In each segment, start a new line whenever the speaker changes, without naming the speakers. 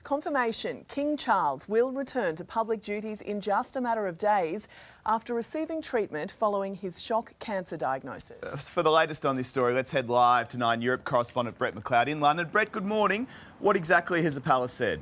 Confirmation, King Charles will return to public duties in just a matter of days after receiving treatment following his shock cancer diagnosis.
For the latest on this story, let's head live to 9 Europe correspondent Brett McLeod in London. Brett, good morning. What exactly has the palace said?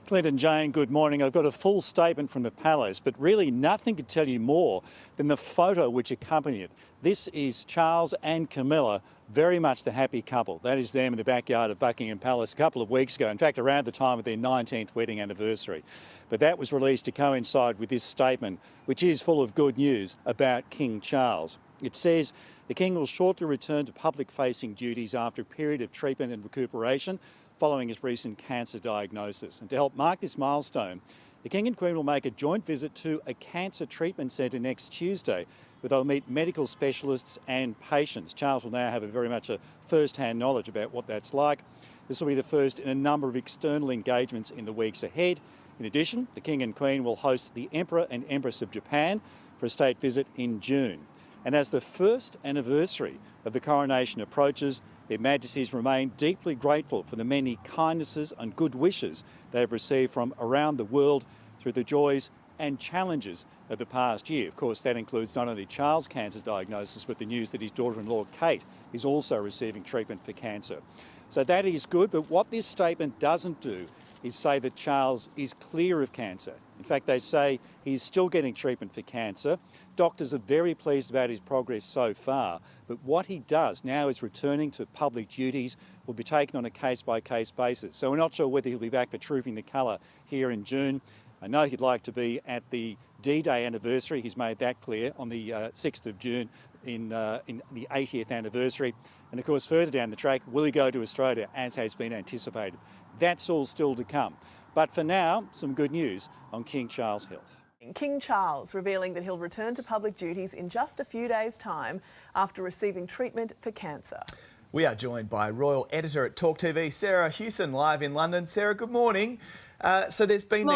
Clint and Jane, good morning. I've got a full statement from the palace, but really nothing could tell you more than the photo which accompanied it. This is Charles and Camilla, very much the happy couple. That is them in the backyard of Buckingham Palace a couple of weeks ago, in fact, around the time of their 19th wedding anniversary. But that was released to coincide with this statement, which is full of good news about King Charles. It says the King will shortly return to public-facing duties after a period of treatment and recuperation following his recent cancer diagnosis. And to help mark this milestone, the King and Queen will make a joint visit to a cancer treatment centre next Tuesday, where they'll meet medical specialists and patients. Charles will now have very much a first-hand knowledge about what that's like. This will be the first in a number of external engagements in the weeks ahead. In addition, the King and Queen will host the Emperor and Empress of Japan for a state visit in June. And as the first anniversary of the coronation approaches, Their Majesties remain deeply grateful for the many kindnesses and good wishes they have received from around the world through the joys and challenges of the past year. Of course, that includes not only Charles' cancer diagnosis, but the news that his daughter-in-law, Kate, is also receiving treatment for cancer. So that is good, but what this statement doesn't do is say that Charles is clear of cancer. In fact, they say he's still getting treatment for cancer. Doctors are very pleased about his progress so far, but what he does now is returning to public duties will be taken on a case-by-case basis. So we're not sure whether he'll be back for Trooping the Colour here in June. I know he'd like to be at the D-Day anniversary. He's made that clear on the 6th of June in the 80th anniversary. And of course, further down the track, will he go to Australia, as has been anticipated? That's all still to come. But for now, some good news on King Charles' health.
King Charles revealing that he'll return to public duties in just a few days' time after receiving treatment for cancer.
We are joined by Royal Editor at Talk TV, Sarah Hewson, live in London. Sarah, good morning. So there's been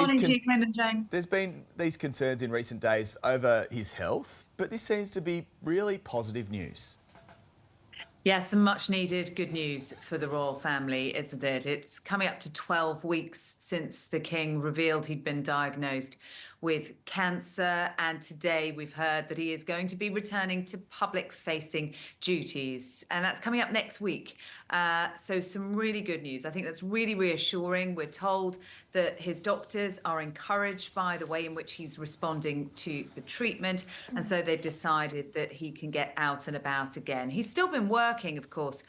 there's been these concerns in recent days over his health, but this seems to be really positive news.
Yes, some much needed good news for the royal family, isn't it? It's coming up to 12 weeks since the King revealed he'd been diagnosed with cancer, and today we've heard that he is going to be returning to public-facing duties, and that's coming up next week. So some really good news. I think that's really reassuring. We're told that his doctors are encouraged by the way in which he's responding to the treatment, and so they've decided that he can get out and about again. He's still been working, of course,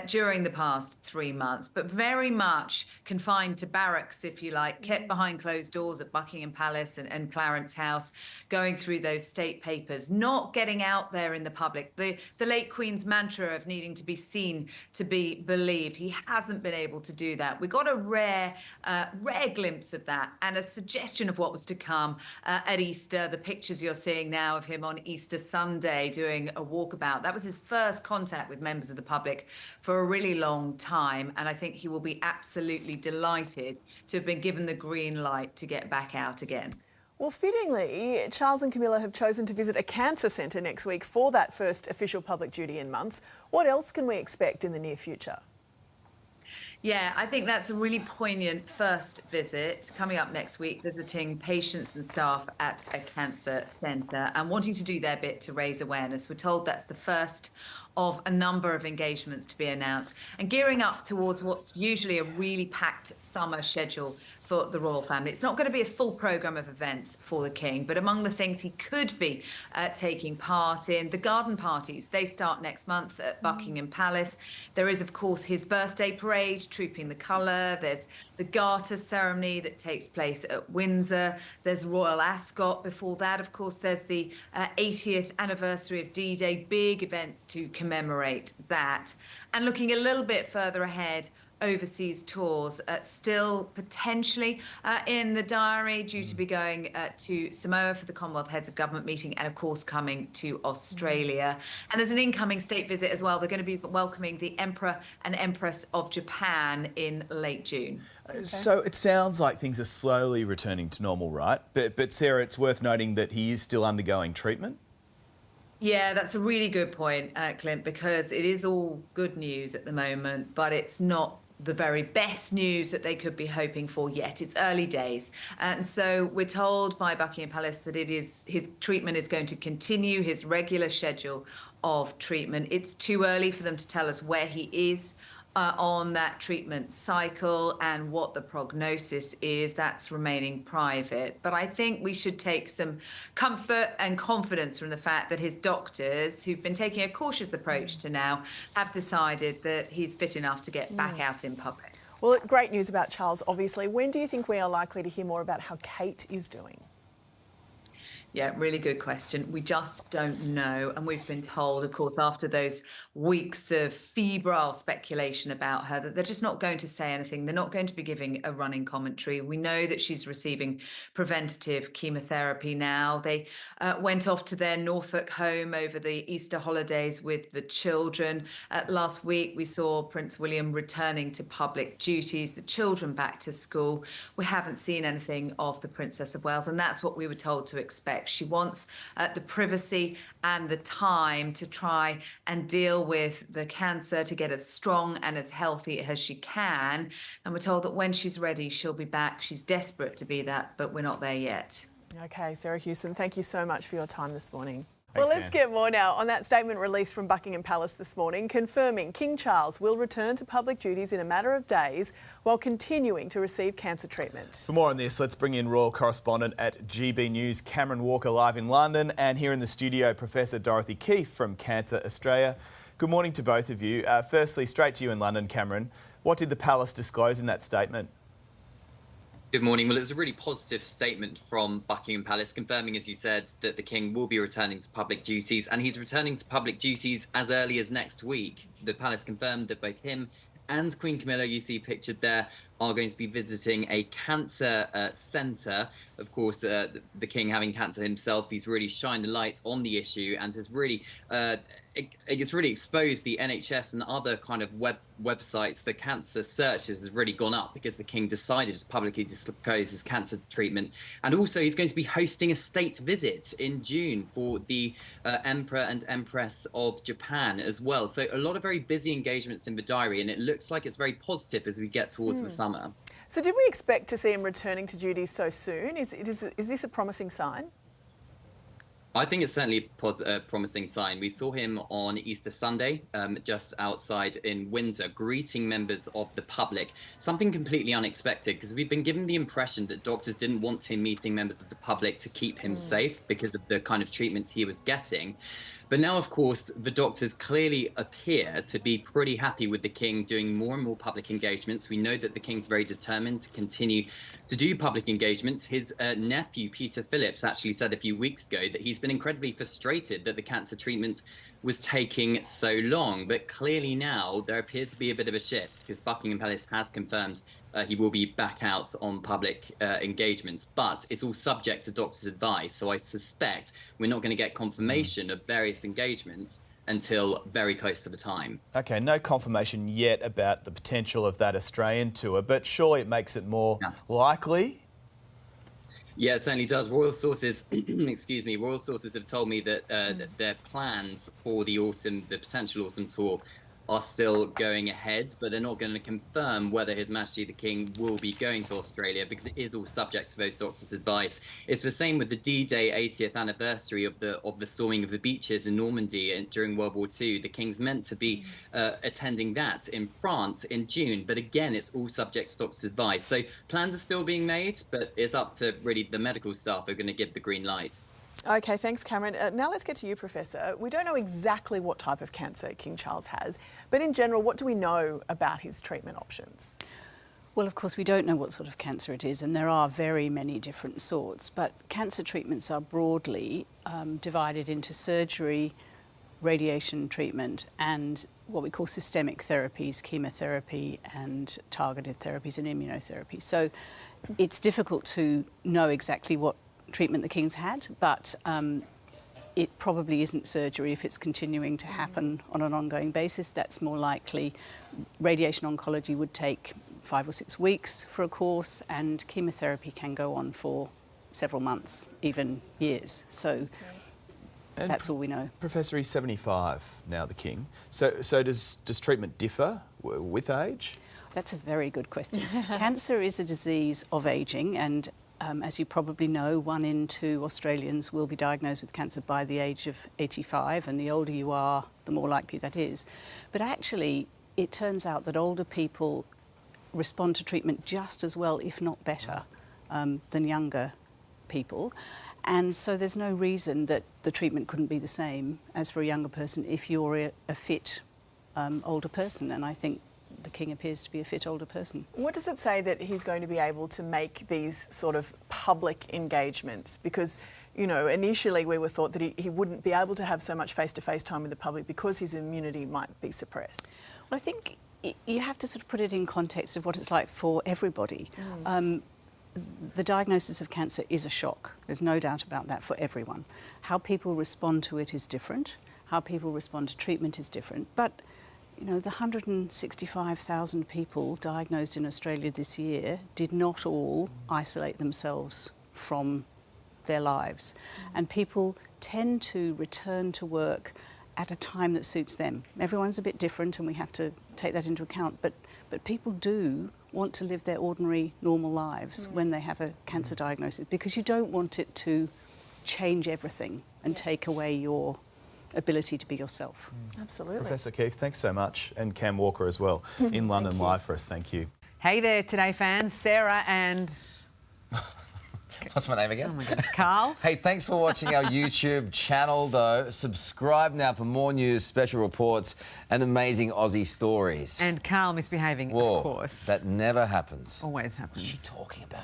during the past 3 months, but very much confined to barracks, if you like, kept behind closed doors at Buckingham Palace and Clarence House, going through those state papers, not getting out there in the public. The late Queen's mantra of needing to be seen to be believed, he hasn't been able to do that. We got a rare glimpse of that and a suggestion of what was to come at Easter. The pictures you're seeing now of him on Easter Sunday doing a walkabout. That was his first contact with members of the public for a really long time, and I think he will be absolutely delighted to have been given the green light to get back out again.
Well, fittingly, Charles and Camilla have chosen to visit a cancer centre next week for that first official public duty in months. What else can we expect in the near future?
Yeah, I think that's a really poignant first visit coming up next week, visiting patients and staff at a cancer centre and wanting to do their bit to raise awareness. We're told that's the first of a number of engagements to be announced, and gearing up towards what's usually a really packed summer schedule for the royal family. It's not going to be a full programme of events for the King, but among the things he could be taking part in, the garden parties. They start next month at Buckingham Palace. There is, of course, his birthday parade, Trooping the Colour. There's the Garter ceremony that takes place at Windsor. There's Royal Ascot. Before that, of course, there's the 80th anniversary of D-Day, big events to commemorate that. And looking a little bit further ahead, overseas tours still potentially in the diary, due to be going to Samoa for the Commonwealth Heads of Government meeting, and of course coming to Australia. And there's an incoming state visit as well. They're going to be welcoming the Emperor and Empress of Japan in late June.
Okay. So it sounds like things are slowly returning to normal, right? But Sarah, it's worth noting that he is still undergoing treatment.
Yeah, that's a really good point, Clint, because it is all good news at the moment, but it's not the very best news that they could be hoping for yet. It's early days. And so we're told by Buckingham Palace that his treatment is going to continue, his regular schedule of treatment. It's too early for them to tell us where he is on that treatment cycle and what the prognosis is. That's remaining private. But I think we should take some comfort and confidence from the fact that his doctors, who've been taking a cautious approach to now, have decided that he's fit enough to get back out in public.
Well, great news about Charles, obviously. When do you think we are likely to hear more about how Kate is doing?
Yeah, really good question. We just don't know. And we've been told, of course, after those weeks of febrile speculation about her, that they're just not going to say anything. They're not going to be giving a running commentary. We know that she's receiving preventative chemotherapy now. They went off to their Norfolk home over the Easter holidays with the children. Last week, we saw Prince William returning to public duties, the children back to school. We haven't seen anything of the Princess of Wales, and that's what we were told to expect. She wants the privacy and the time to try and deal with the cancer, to get as strong and as healthy as she can. And we're told that when she's ready, she'll be back. She's desperate to be that, but we're not there yet.
OK, Sarah Hewson, thank you so much for your time this morning.
Thanks,
Well, let's
Dan.
get more now on that statement released from Buckingham Palace this morning, confirming King Charles will return to public duties in a matter of days while continuing to receive cancer treatment.
For more on this, let's bring in royal correspondent at GB News, Cameron Walker, live in London, and here in the studio, Professor Dorothy Keefe from Cancer Australia. Good morning to both of you. Firstly, straight to you in London, Cameron. What did the Palace disclose in that statement?
Good morning. Well, it's a really positive statement from Buckingham Palace, confirming, as you said, that the King will be returning to public duties, and he's returning to public duties as early as next week. The Palace confirmed that both him and Queen Camilla, you see pictured there, are going to be visiting a cancer centre. Of course, the King, having cancer himself, he's really shined a light on the issue and has really it's really exposed the NHS and other kind of websites. The cancer searches has really gone up because the King decided to publicly disclose his cancer treatment. And also he's going to be hosting a state visit in June for the Emperor and Empress of Japan as well. So a lot of very busy engagements in the diary, and it looks like it's very positive as we get towards the summer.
So did we expect to see him returning to duties so soon? Is this a promising sign?
I think it's certainly a promising sign. We saw him on Easter Sunday, just outside in Windsor, greeting members of the public. Something completely unexpected, because we've been given the impression that doctors didn't want him meeting members of the public to keep him safe because of the kind of treatment he was getting. But now, of course, the doctors clearly appear to be pretty happy with the King doing more and more public engagements. We know that the King's very determined to continue to do public engagements. His nephew, Peter Phillips, actually said a few weeks ago that he's been incredibly frustrated that the cancer treatment was taking so long. But clearly now there appears to be a bit of a shift, because Buckingham Palace has confirmed he will be back out on public engagements, but it's all subject to doctor's advice. So I suspect we're not going to get confirmation of various engagements until very close to the time.
OK, no confirmation yet about the potential of that Australian tour, but surely it makes it more likely?
Yeah, it certainly does. Royal sources, excuse me, royal sources have told me that their plans for the potential autumn tour are still going ahead, but they're not going to confirm whether His Majesty the King will be going to Australia, because it is all subject to those doctors' advice. It's the same with the D-Day 80th anniversary of the storming of the beaches in Normandy during World War II. The King's meant to be attending that in France in June, but again, it's all subject to doctors' advice. So plans are still being made, but it's up to really the medical staff who are going to give the green light.
OK, thanks, Cameron. Now let's get to you, Professor. We don't know exactly what type of cancer King Charles has, but in general, what do we know about his treatment options?
Well, of course, we don't know what sort of cancer it is, and there are very many different sorts, but cancer treatments are broadly divided into surgery, radiation treatment, and what we call systemic therapies, chemotherapy and targeted therapies and immunotherapy. So it's difficult to know exactly what treatment the King's had, but it probably isn't surgery if it's continuing to happen on an ongoing basis. That's more likely. Radiation oncology would take 5 or 6 weeks for a course, and chemotherapy can go on for several months, even years. So that's all we know.
Professor, he's 75 now, the King. So does treatment differ with age?
That's a very good question. Cancer is a disease of ageing, and as you probably know, 1 in 2 Australians will be diagnosed with cancer by the age of 85, and the older you are, the more likely that is. But actually, it turns out that older people respond to treatment just as well, if not better, than younger people. And so there's no reason that the treatment couldn't be the same as for a younger person if you're a fit older person, and I think the King appears to be a fit older person.
What does it say that he's going to be able to make these sort of public engagements? Because, you know, initially we were thought that he wouldn't be able to have so much face-to-face time with the public because his immunity might be suppressed.
Well, I think you have to sort of put it in context of what it's like for everybody. The diagnosis of cancer is a shock. There's no doubt about that for everyone. How people respond to it is different. How people respond to treatment is different. But you know, the 165,000 people diagnosed in Australia this year did not all isolate themselves from their lives. And people tend to return to work at a time that suits them. Everyone's a bit different and we have to take that into account, but people do want to live their ordinary, normal lives when they have a cancer diagnosis, because you don't want it to change everything and take away your ability to be yourself.
Absolutely.
Professor Keefe, thanks so much. And Cam Walker as well, in London live for us. Thank you.
Hey there, Today fans. Sarah and...
What's my name again?
Oh my God, Carl.
Hey, thanks for watching our YouTube channel, though. Subscribe now for more news, special reports and amazing Aussie stories.
And Carl misbehaving,
Whoa,
of course.
that never happens.
Always happens.
What's she talking about?